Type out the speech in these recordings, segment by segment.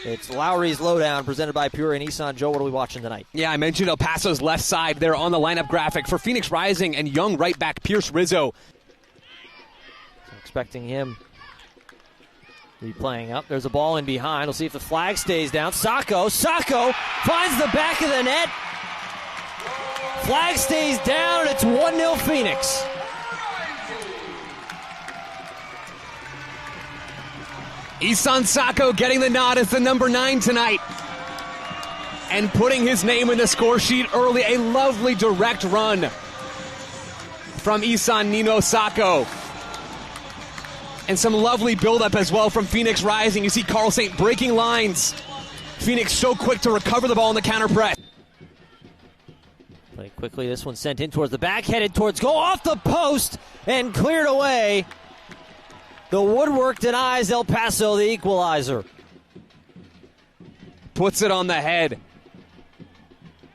It's Lowry's Lowdown, presented by Pure and Nissan. Joe, what are we watching tonight? Yeah, I mentioned El Paso's left side there on the lineup graphic for Phoenix Rising and young right back Pierce Rizzo. So expecting him to be playing up. There's a ball in behind. We'll see if the flag stays down. Sacco finds the back of the net. Flag stays down, and it's 1-0 Phoenix. Isan Sacco getting the nod as the number 9 tonight. And putting his name in the score sheet early. A lovely direct run from Isan Nino Sacco. And some lovely buildup as well from Phoenix Rising. You see Carl Saint breaking lines. Phoenix so quick to recover the ball in the counter press. Play quickly, this one sent in towards the back, headed towards goal, off the post, and cleared away. The woodwork denies El Paso the equalizer. Puts it on the head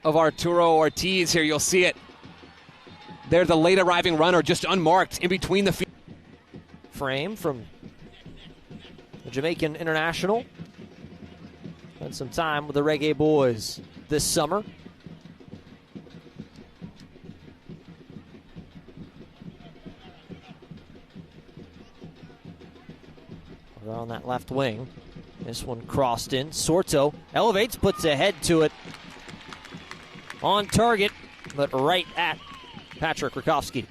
of Arturo Ortiz here. You'll see it. They're the late arriving runner, just unmarked in between the feet. Frame from the Jamaican international. Spent some time with the Reggae Boys this summer. On that left wing. This one crossed in. Sorto elevates, puts a head to it. On target, but right at Patrick Rakowski.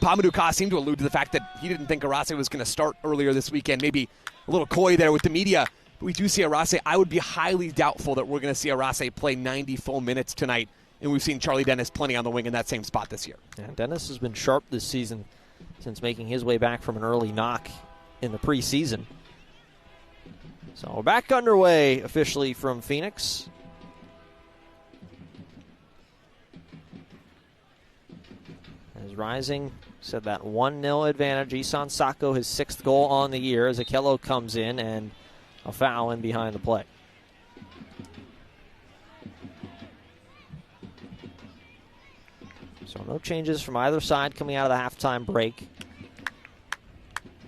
Pamadou seemed to allude to the fact that he didn't think Arase was going to start earlier this weekend. Maybe a little coy there with the media. But we do see Arase. I would be highly doubtful that we're going to see Arase play 90 full minutes tonight. And we've seen Charlie Dennis plenty on the wing in that same spot this year. Yeah, Dennis has been sharp this season since making his way back from an early knock in the preseason. So we're back underway officially from Phoenix. As Rising said, that 1-0 advantage. Isan Sacco, his 6th goal on the year, as Akello comes in and a foul in behind the play. So no changes from either side coming out of the halftime break.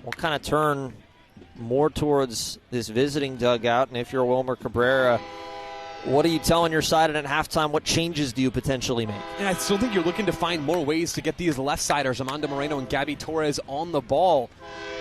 We'll kind of turn more towards this visiting dugout, and if you're Wilmer Cabrera, what are you telling your side at halftime? What changes do you potentially make? And I still think you're looking to find more ways to get these left-siders, Amanda Moreno and Gabby Torres, on the ball.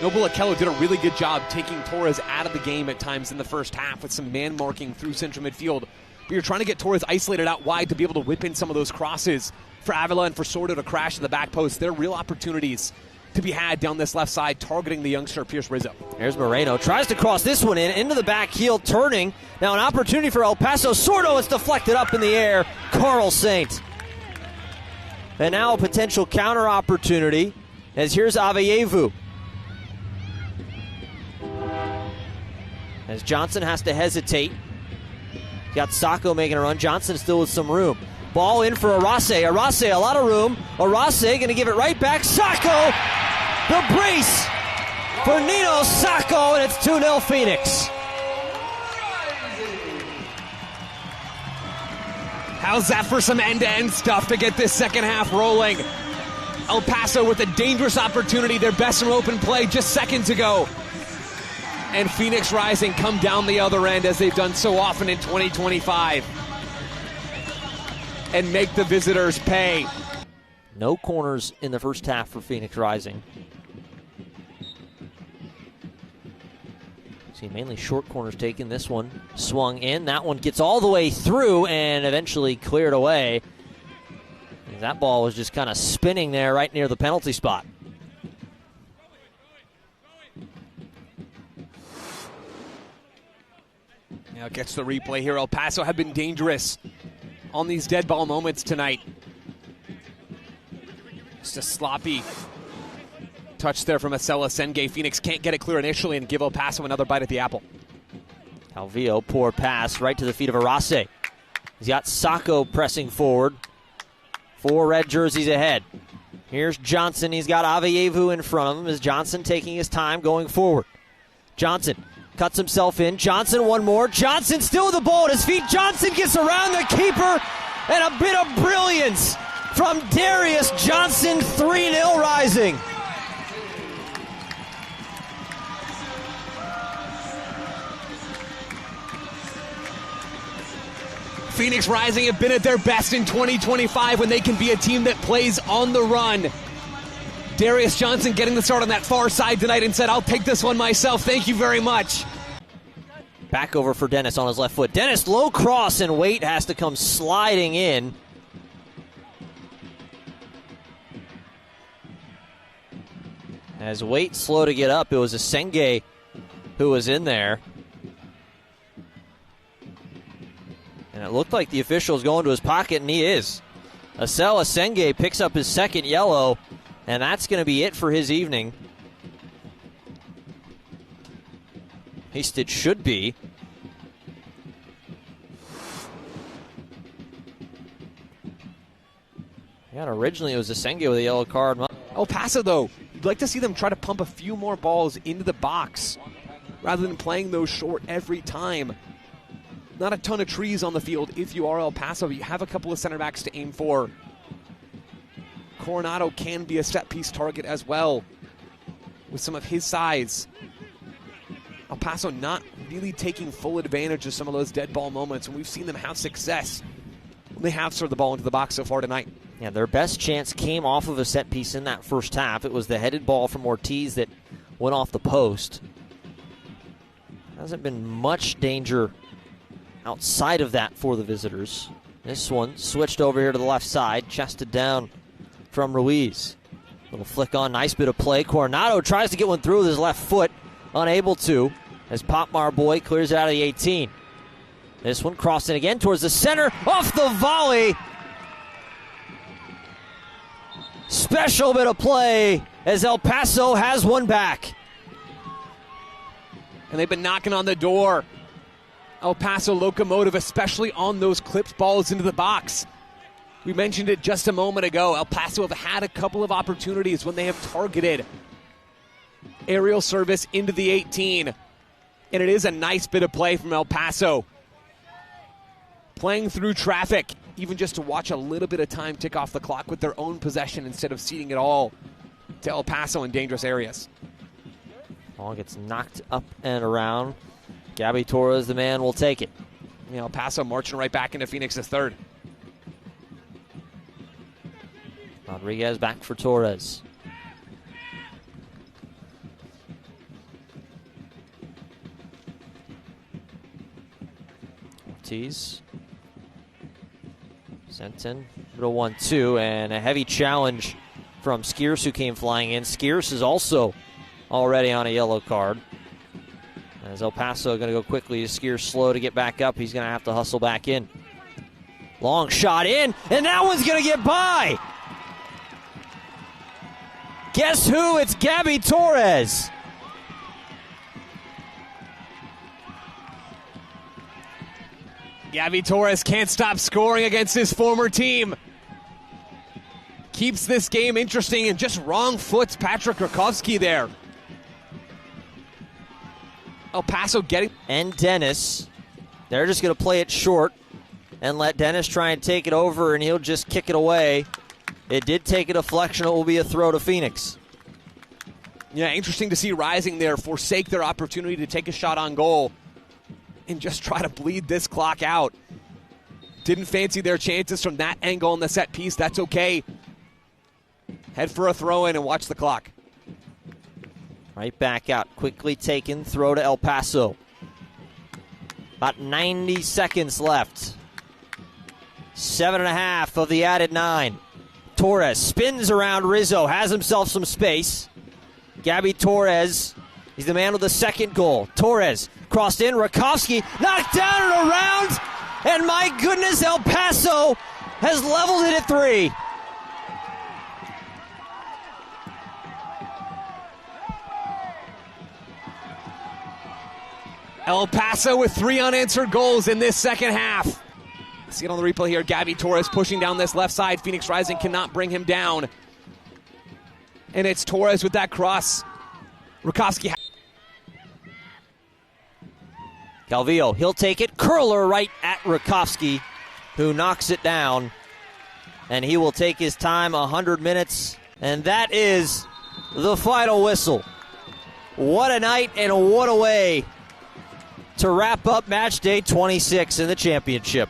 Noble Akello did a really good job taking Torres out of the game at times in the first half with some man-marking through central midfield. But you're trying to get Torres isolated out wide to be able to whip in some of those crosses for Avila and for Sordo to crash to the back post. They're real opportunities to be had down this left side, targeting the youngster Pierce Rizzo. Here's Moreno, tries to cross this one into the back heel, turning. Now an opportunity for El Paso. Sordo is deflected up in the air. Carl Saint. And now a potential counter opportunity, as here's Aveyevu. As Johnson has to hesitate. Got Sacco making a run. Johnson still with some room. Ball in for Arase. Arase, a lot of room. Arase going to give it right back. Sacco, the brace for Nino Sacco, and it's 2-0 Phoenix. How's that for some end-to-end stuff to get this second half rolling? El Paso with a dangerous opportunity, their best from open play just seconds ago. And Phoenix Rising come down the other end as they've done so often in 2025. And make the visitors pay. No corners in the first half for Phoenix Rising. See mainly short corners taken. This one swung in. That one gets all the way through and eventually cleared away. And that ball was just kind of spinning there right near the penalty spot. Now gets the replay here. El Paso have been dangerous on these dead ball moments tonight. Just a sloppy touch there from Acela Senge. Phoenix can't get it clear initially and give El Paso another bite at the apple. Calvillo, poor pass right to the feet of Arase. He's got Sacco pressing forward. 4 red jerseys ahead. Here's Johnson. He's got Aveyevu in front of him as Johnson taking his time going forward. Johnson cuts himself in. Johnson, one more. Johnson still with the ball at his feet. Johnson gets around the keeper, and a bit of brilliance from Darius Johnson. 3-0 Rising. Phoenix Rising have been at their best in 2025 when they can be a team that plays on the run. Darius Johnson getting the start on that far side tonight and said, I'll take this one myself. Thank you very much. Back over for Dennis on his left foot. Dennis low cross, and Waite has to come sliding in. As Waite slow to get up, it was Asenge who was in there. And it looked like the official was going to his pocket, and he is. Asel Asenge picks up his second yellow, and that's going to be it for his evening. At least it should be. Yeah, originally it was Asenge with a yellow card. El Paso, though, you'd like to see them try to pump a few more balls into the box rather than playing those short every time. Not a ton of trees on the field if you are El Paso, but you have a couple of center backs to aim for. Coronado can be a set-piece target as well with some of his size. El Paso not really taking full advantage of some of those dead ball moments, and we've seen them have success when they have served the ball into the box so far tonight. Yeah, their best chance came off of a set piece in that first half. It was the headed ball from Ortiz that went off the post. Hasn't been much danger outside of that for the visitors. This one switched over here to the left side, chested down from Ruiz. Little flick on, nice bit of play. Coronado tries to get one through with his left foot, unable to, as Popmar Boy clears it out of the 18. This one crossing again towards the center, off the volley. Special bit of play as El Paso has one back. And they've been knocking on the door. El Paso Locomotive, especially on those clipped balls into the box. We mentioned it just a moment ago. El Paso have had a couple of opportunities when they have targeted aerial service into the 18. And it is a nice bit of play from El Paso. Playing through traffic, even just to watch a little bit of time tick off the clock with their own possession instead of ceding it all to El Paso in dangerous areas. Ball gets knocked up and around. Gabby Torres, the man, will take it. El Paso marching right back into Phoenix's third. Rodriguez back for Torres. Ortiz. Sent in. Little 1-2, and a heavy challenge from Skierce, who came flying in. Skierce is also already on a yellow card. As El Paso going to go quickly, Skierce slow to get back up. He's going to have to hustle back in. Long shot in, and that one's going to get by. Guess who? It's Gabby Torres. Gabby Torres can't stop scoring against his former team. Keeps this game interesting and just wrong foots Patrick Rakowski there. El Paso getting... And Dennis. They're just going to play it short and let Dennis try and take it over, and he'll just kick it away. It did take a deflection. It will be a throw to Phoenix. Yeah, interesting to see Rising there forsake their opportunity to take a shot on goal and just try to bleed this clock out. Didn't fancy their chances from that angle on the set piece. That's okay. Head for a throw in and watch the clock. Right back out. Quickly taken. Throw to El Paso. About 90 seconds left. 7.5 of the added 9. Torres spins around Rizzo. Has himself some space. Gabby Torres. He's the man with the second goal. Torres crossed in. Rakowski knocked down and around. And my goodness, El Paso has leveled it at 3. El Paso with 3 unanswered goals in this second half. See it on the replay here. Gabby Torres pushing down this left side. Phoenix Rising cannot bring him down. And it's Torres with that cross. Rakowski. Calvillo, he'll take it. Curler right at Rakowski, who knocks it down. And he will take his time, 100 minutes. And that is the final whistle. What a night and what a way to wrap up match day 26 in the championship.